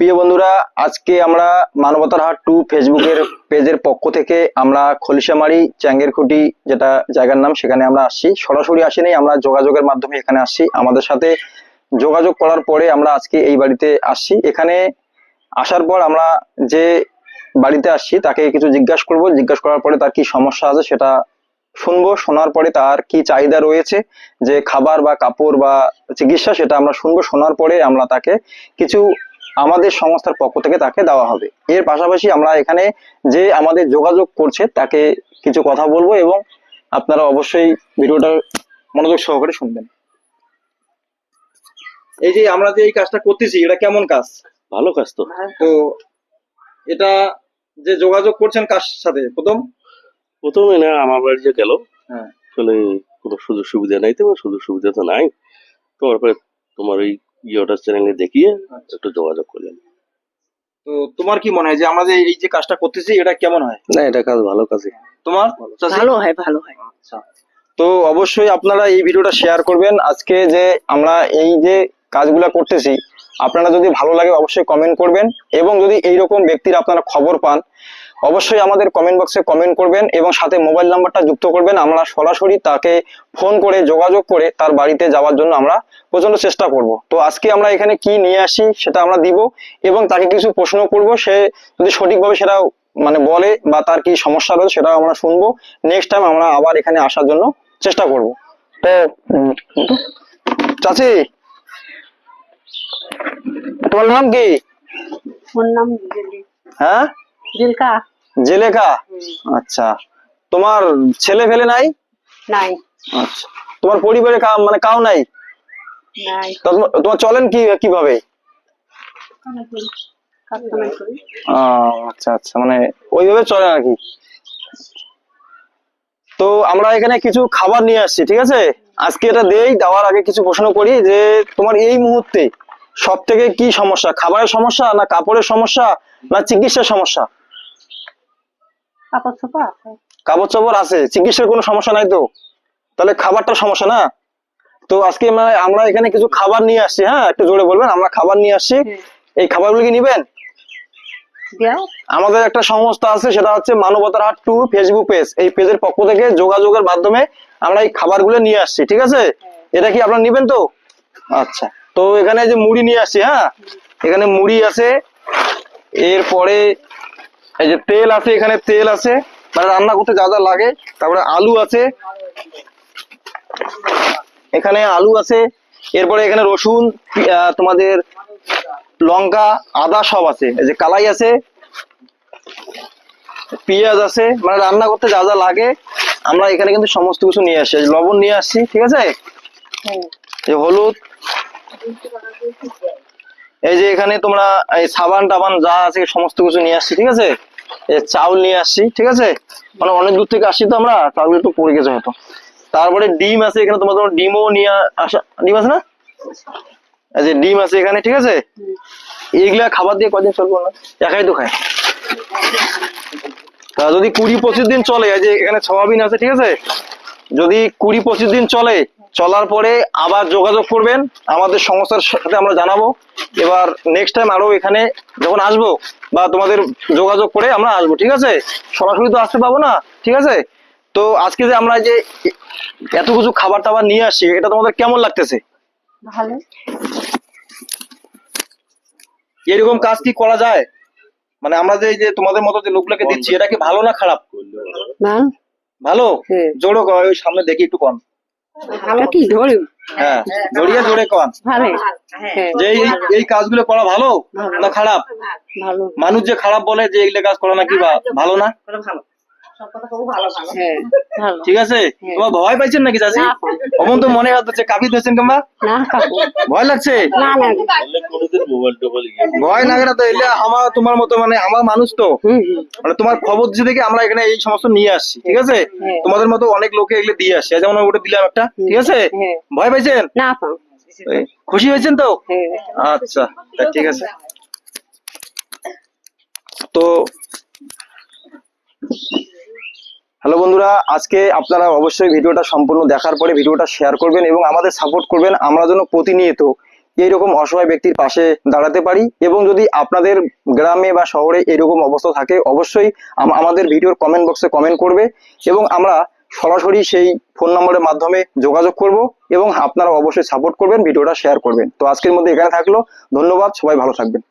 প্রিয় বন্ধুরা, আজকে আমরা মানবতার হাট 2 ফেসবুকের পেজের পক্ষ থেকে আমরা খলিশামারি চ্যাঙ্গেরখুঁটি যেটা জায়গার নাম, সেখানে আমরা আসছি। সরাসরি আসিনি, আমরা যোগাযোগের মাধ্যমে এখানে আসছি। আমাদের সাথে যোগাযোগ করার পরে আমরা আজকে এই বাড়িতে আসছি। এখানে আসার পর আমরা যে বাড়িতে আসছি তাকে কিছু জিজ্ঞাসা করব। জিজ্ঞাসা করার পরে তার কি সমস্যা আছে সেটা শুনবো। শোনার পরে তার কি চাহিদা রয়েছে, যে খাবার বা কাপড় বা চিকিৎসা, সেটা আমরা শুনবো। শোনার পরে আমরা তাকে কিছু আমাদের সংস্থার পক্ষ থেকে তাকে দেওয়া হবে। এর পাশাপাশি আমরা এখানে যে আমাদের যোগাযোগ করছে তাকে কিছু কথা বলবো, এবং আপনারা অবশ্যই ভিডিওটা মনোযোগ সহকারে শুনবেন। এই যে আমরা যে এই কাজটা করতেছি, এটা কেমন কাজ? ভালো কাজ তো। তো এটা যে যোগাযোগ করছেন কার সাথে? প্রথমে না আমার বাড়ি যে গেল, হ্যাঁ, আসলে কোনো সুযোগ সুবিধা নাই, তো সুযোগ সুবিধা তো নাই। তারপরে তোমার ওই ইয়েটা চ্যানেলে দেখিয়ে একটু যোগাযোগ করলেন। তো তোমার কি মনে হয় যে আমরা যে এই যে কাজটা করতেছি এটা কেমন হয়? না, এটা কাজ ভালো কাজই। তোমার ভালো হয়, ভালো হয়। আচ্ছা, তো অবশ্যই আপনারা এই ভিডিওটা শেয়ার করবেন। আজকে যে আমরা এই যে কাজগুলা করতেছি, আপনারা যদি ভালো লাগে অবশ্যই কমেন্ট করবেন, এবং যদি এইরকম ব্যক্তির আপনারা খবর পান অবশ্যই আমাদের কমেন্ট বক্সে কমেন্ট করবেন, এবং সাথে মোবাইল নাম্বারটা যুক্ত করবেন। আমরা সরাসরি তাকে ফোন করে যোগাযোগ করে তার বাড়িতে যাওয়ার জন্য আমরা প্রচন্ড চেষ্টা করব। তো আজকে আমরা এখানে কি নিয়ে আসি সেটা আমরা দিব, এবং তাকে কিছু প্রশ্ন করব। সে যদি সঠিকভাবে সেটা মানে বলে বা তার কি সমস্যা রয়েছে সেটাও আমরা শুনবো। নেক্সট টাইম আমরা আবার এখানে আসার জন্য চেষ্টা করব। তো চাচি, তোমার নাম কি? ওর নাম হ্যাঁ, জিলকা। জেলেখা। আচ্ছা, তোমার ছেলে ফেলে নাই? নাই, আচ্ছা, তোমার পরিবারে মানে কাউ নাই? নাই। তোমার চলেন কিভাবে? কাস্টমার করি। আচ্ছা আচ্ছা, মানে ওইভাবে চলে আর কি। তো আমরা এখানে কিছু খাবার নিয়ে আসছি, ঠিক আছে? আজকে এটা দেওয়ার আগে কিছু প্রশ্ন করি, যে তোমার এই মুহূর্তে সব থেকে কি সমস্যা? খাবারের সমস্যা, না কাপড়ের সমস্যা, না চিকিৎসার সমস্যা? কাপড় চোপড় আছে। কাপড় চোপড় আছে, চিকিৎসার কোনো সমস্যা নাই তো? তাহলে খাবারটা সমস্যা না? তো আজকে আমরা এখানে কিছু খাবার নিয়ে আসছি। হ্যাঁ, একটু জোরে বলবেন। আমরা খাবার নিয়ে আসছি। এই খাবারগুলো কি নিবেন? আমাদের একটা সংস্থা আছে, সেটা হচ্ছে মানবতার হাট 2 ফেসবুক পেজ। এই পেজের পক্ষ থেকে যোগাযোগের মাধ্যমে আমরা এই খাবারগুলো নিয়ে আসছি, ঠিক আছে? এটা কি আপনারা নিবেন তো? আচ্ছা, তো এখানে যে মুড়ি নিয়ে আসছি। হ্যাঁ, এখানে মুড়ি আছে, এরপরে এই যে তেল আছে, এখানে তেল আছে মানে রান্না করতে যা যা লাগে। তারপরে আলু আছে, এখানে আলু আছে। এরপরে এখানে রসুন, তোমাদের লঙ্কা, আদা সব আছে। এই যে কালাই আছে, পেঁয়াজ আছে, মানে রান্না করতে যা যা লাগে আমরা এখানে কিন্তু সমস্ত কিছু নিয়ে আসছি। লবণ নিয়ে আসছি, ঠিক আছে? এই হলুদ, এই যে এখানে তোমরা এই সাবান টাবান যা আছে সমস্ত কিছু নিয়ে আসছি, ঠিক আছে? এই চাউল নিয়ে আসছি, ঠিক আছে? মানে অনেক দূর থেকে আসছি তো আমরা, চাউল একটু পড়ে গেছে হয়তো। তারপরে ডিম আছে এখানে, তোমাদের ডিমও নিয়ে আসা। ডিম আছে না? এই যে ডিম আছে এখানে, ঠিক আছে? এইগুলা খাবার দিয়ে কদিন চলবো না, একাই তো খায়। তা যদি 20-25 দিন চলে, এই যে এখানে সয়াবিন আছে, ঠিক আছে? যদি 20-25 দিন চলে, চলার পরে আবার যোগাযোগ করবেন আমাদের সংস্থার সাথে, আমরা জানাবো। এবার নেক্সট টাইম আরো এখানে যখন আসবো বা তোমাদের যোগাযোগ করে আমরা আসবো, ঠিক আছে? সরাসরি তো আসতে পাবো না, ঠিক আছে? তো আজকে যে আমরা যে এত কিছু খাবার টাবার নিয়ে আসছি, এটা তোমাদের কেমন লাগতেছে? ভালো। এরকম কাজ কি করা যায়? মানে আমরা যে এই যে তোমাদের মতো যে লোকগুলোকে দিচ্ছি, এটা কি ভালো না খারাপ? না, ভালো। জোরে কয়, ওই সামনে দেখি একটু কন। ভালো কি ধরে? হ্যাঁ, জড়িয়ে জোরে কন। ভালো। যে এই কাজগুলো করা ভালো না খারাপ? ভালো। মানুষ যে খারাপ বলে যে এইগুলো কাজ করা নাকি ভালো না? ঠিক আছে, তোমার ভয় পাইছেন নাকি চাচি? অমন তো মনে হচ্ছে কাপি দিয়েছেন কিংবা ভয় লাগছে? ভয় লাগে না তো? এলে আমার তোমার মতো মানে আমার মানুষ তো, মানে তোমার খবর দিতে থেকে আমরা এখানে এই সমস্ত নিয়ে আসছি, ঠিক আছে? তোমাদের মতো অনেক লোকে এগুলো দিয়ে আসছে, যেমন ওটা দিলাম একটা, ঠিক আছে? ভয় পাইছেন? খুশি হয়েছেন তো? আচ্ছা, ঠিক আছে। তো হ্যালো বন্ধুরা, আজকে আপনারা অবশ্যই ভিডিওটা সম্পূর্ণ দেখার পরে ভিডিওটা শেয়ার করবেন এবং আমাদের সাপোর্ট করবেন। আমরা যেন প্রতিনিয়ত এইরকম অসহায় ব্যক্তির পাশে দাঁড়াতে পারি। এবং যদি আপনাদের গ্রামে বা শহরে এরকম অবস্থা থাকে অবশ্যই আমাদের ভিডিওর কমেন্ট বক্সে কমেন্ট করবে এবং আমরা সরাসরি সেই ফোন নম্বরের মাধ্যমে যোগাযোগ করব এবং আপনারা অবশ্যই সাপোর্ট করবেন, ভিডিওটা শেয়ার করবেন। তো আজকের মধ্যে এখানে থাকলো, ধন্যবাদ, সবাই ভালো থাকবেন।